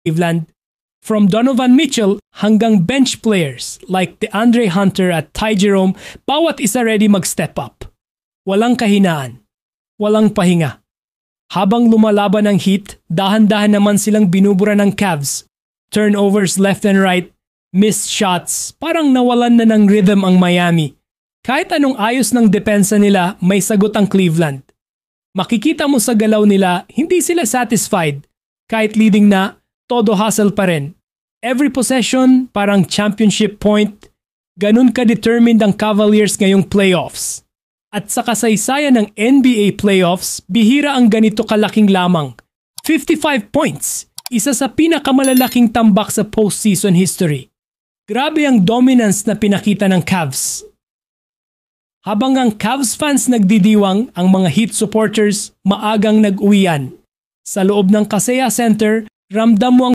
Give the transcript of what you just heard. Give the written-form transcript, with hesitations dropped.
Cleveland. From Donovan Mitchell hanggang bench players like DeAndre Hunter at Ty Jerome, bawat isa ready mag-step up. Walang kahinaan, walang pahinga. Habang lumalaban ang Heat, dahan-dahan naman silang binubura ng Cavs. Turnovers left and right, missed shots, parang nawalan na ng rhythm ang Miami. Kahit anong ayos ng depensa nila, may sagot ang Cleveland. Makikita mo sa galaw nila, hindi sila satisfied. Kahit leading na, todo hustle pa rin. Every possession, parang championship point. Ganun ka-determined ang Cavaliers ngayong playoffs. At sa kasaysayan ng NBA playoffs, bihira ang ganito kalaking lamang. 55 points, isa sa pinakamalalaking tambak sa postseason history. Grabe ang dominance na pinakita ng Cavs. Habang ang Cavs fans nagdidiwang, ang mga Heat supporters maagang nag-uwian. Sa loob ng Kaseya Center, ramdam mo ang